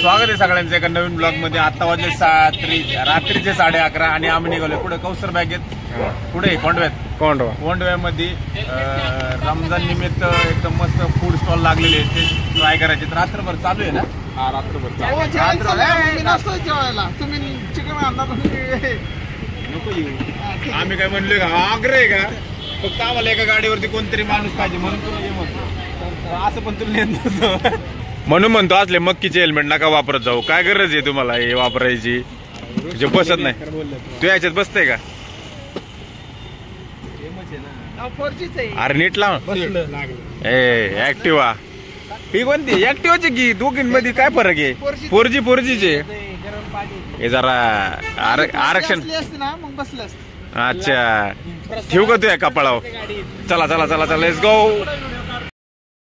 स्वागत आहे सगळ्यांचं एका नवीन ब्लॉग मध्ये. आता वाजले रात्रीचे 11:30 आणि आम्ही निघालो कुठे कौसर बॅगेत पुढे कोंडव्यामध्ये रमजान निमित्त एकदम मस्त फूड स्टॉल लागलेले आहेत ते ट्राय करायचे. रात्रभर चालू आहे ना? हा रात्रभर तुम्ही चिकन आणता नको येऊ. आम्ही काय म्हणलोय का आग्रह आहे का? फक्त आम्हाला एका गाडीवरती कोणतरी माणूस पाहिजे म्हणून तुला हे म्हणतो. असं पण तुला नेत म्हणून म्हणतो असले मक्कीचे हेल्मेट नका वापरत जाऊ. काय गरज आहे तुम्हाला हे वापरायची? जे बसत नाही तू याच्यात बसतय का? अरे नीट लाव. ऍक्टिवा ही कोणती? ऍक्टिवाची की दोघींमध्ये काय फरक आहे? 4G हे जरा आरक्षण. अच्छा ठेवू का तू या कपाळावर? चला चला चला चला लेट्स गो.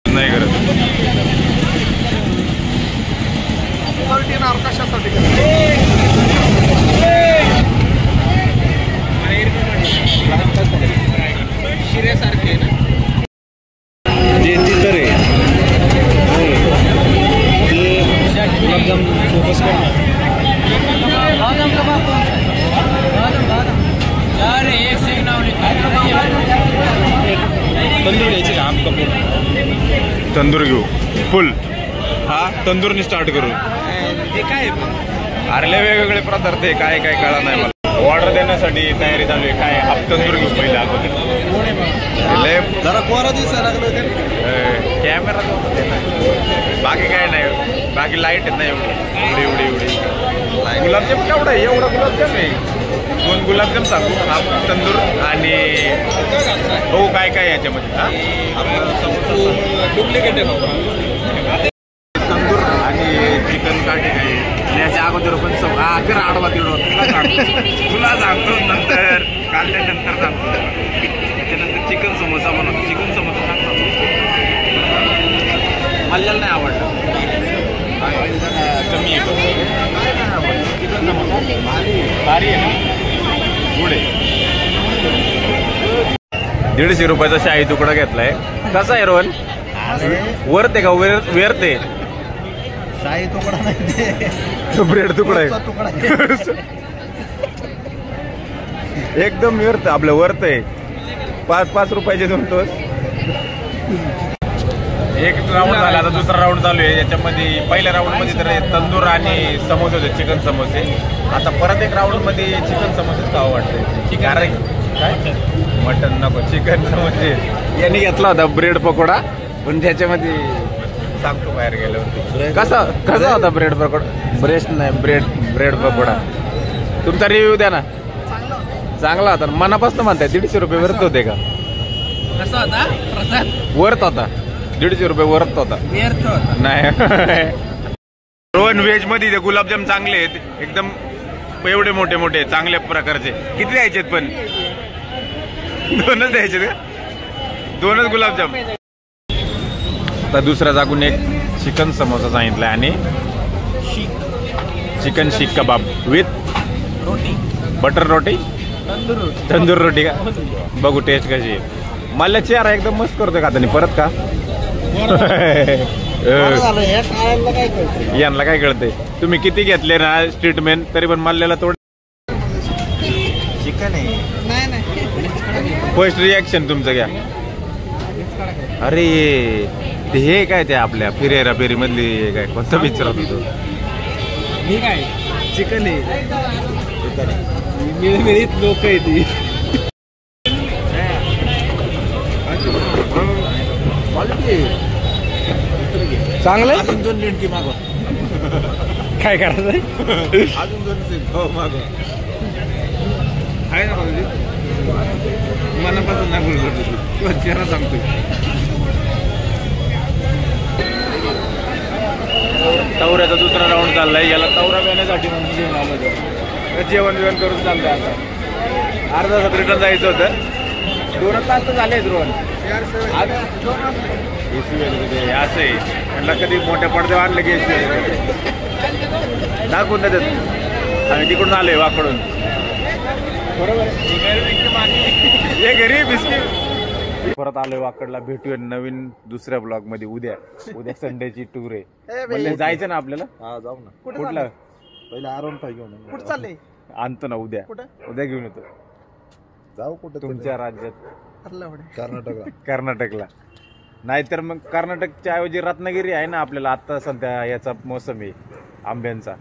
नाही करत कशासाठी शिऱ्यासारखे आहे ना जे तर आहे गुलाबजाम फोकस कर. तंदूर घ्यायची का? तंदूर घेऊ फुल. हा तंदूरनी स्टार्ट करू. काय अरे वेगवेगळे पदार्थ आहे काय काय कळा नाही मला. ऑर्डर देण्यासाठी तयारी चालू आहे. काय हाफ तंदूर घेऊ पहिले अगोदर. जरा कोरा दिसायला कॅमेरा बाकी काय नाही. बाकी लाईट आहेत ना एवढी एवढी एवढी एवढी. गुलाबजाम केवढा आहे? एवढा गुलाबजाम आहे. 2 गुलाबजाम सांगू हाफ तंदूर आणि हो काय काय याच्यामध्ये डुप्लिकेट आहे तंदूर आणि चिकन काठी काही याच्या अगोदर पण अगर आडवा तिडवा तुला सांगतो नंतर काढल्यानंतर सांगतो. त्याच्यानंतर चिकन समोसा बनवतो. चिकन समोसा सांगतो मला नाही आवडलं. कमी आहे चिकन समोसा भारी आहे ना. पुढे 150 रुपयाचा शाही तुकडा घेतलाय. कसा आहे रोहन? वरते का वेरते? शाही तुकडा नाही ब्रेड तुकडा आहे. एकदम व्यर्थ आपलं वर्थ आहे. 5 रुपयाचे 2 टोस्ट. एक राऊंड झाला आता दुसरा राऊंड चालू आहे. याच्यामध्ये पहिल्या राऊंड मध्ये तर तंदूर आणि समोसे होते चिकन समोसे. आता परत एक राऊंड मध्ये चिकन समोसेच खावं वाटतंय. काय मटन नको चिकन समोसे. यांनी घेतला होता ब्रेड पकोडा पण त्याच्यामध्ये सांगतो बाहेर गेल्यावरती कसा होता ब्रेड पकोडा? ब्रेस्ट नाही ब्रेड पकोडा. तुमचा रिव्ह्यू द्या ना. चांगला होता मनापासून म्हणताय. 150 रुपये वर्थ होते का? कसा होता प्रसाद? वर्थ होता. 150 रुपये वर्थ होता नाही. रोहन व्हेज मध्ये ते गुलाबजाम चांगले आहेत एकदम. एवढे मोठे मोठे चांगल्या प्रकारचे. किती द्यायचे पण? 2च द्यायचे का? 2च गुलाबजाम. आता दुसऱ्या जागून एक चिकन समोसा सांगितलाय आणि chicken seekh kebab with roti butter roti tandoor roti का? बघू टेस्ट कशी आहे. मला चेहरा एकदम मस्त करतोय का आता परत का? यांना काय कळतंय? तुम्ही किती घेतले ना स्ट्रीटमेंट तरी पण मल्ल्याला थोडं चिकन आहे. फर्स्ट रिॲक्शन तुमचं घ्या. अरे ते हे काय ते आपल्या फिरेरा फेरी मधली काय कोणता पिक्चर होता तो? मी काय चिकन आहे. मिळमिळीत लोक आहे ती. चांगलं अजून 2 लिंटी मागवा. काय करायचंय? अजून 2 मागवा आहे ना मनापासून नाही बोलतो चेहरा सांगतोय. तवऱ्याचा दुसरा राऊंड चाललाय. याला तवरा घेण्यासाठी म्हणून घेऊन आलो. जेवण बिवण करून चाललंय. आता अर्धा तास रिटर्न जायचं होतं. 2 तास तर झाले रोहन. असं आहे म्हणलं कधी मोठ्या पडद्यावर आणलं की दाखवून देतात. आम्ही तिकडून आलोय वाकडून. बरोबर हे घरी बिस्किट परत आलोय वाकडला, भेटूया नवीन दुसऱ्या ब्लॉग मध्ये उद्या संडेची टूर आहे. म्हणले जायचं ना आपल्याला. हा जाऊ ना. कुठला पहिले आराम पाहिजे घेऊन कुठं चाललंय? आणतो ना उद्या घेऊन येतो. जाऊ कुठं तुमच्या राज्यात कर्नाटकला. नाहीतर मग कर्नाटकच्या ऐवजी रत्नागिरी आहे ना आपल्याला. आता सध्या याचा मोसम आहे आंब्यांचा.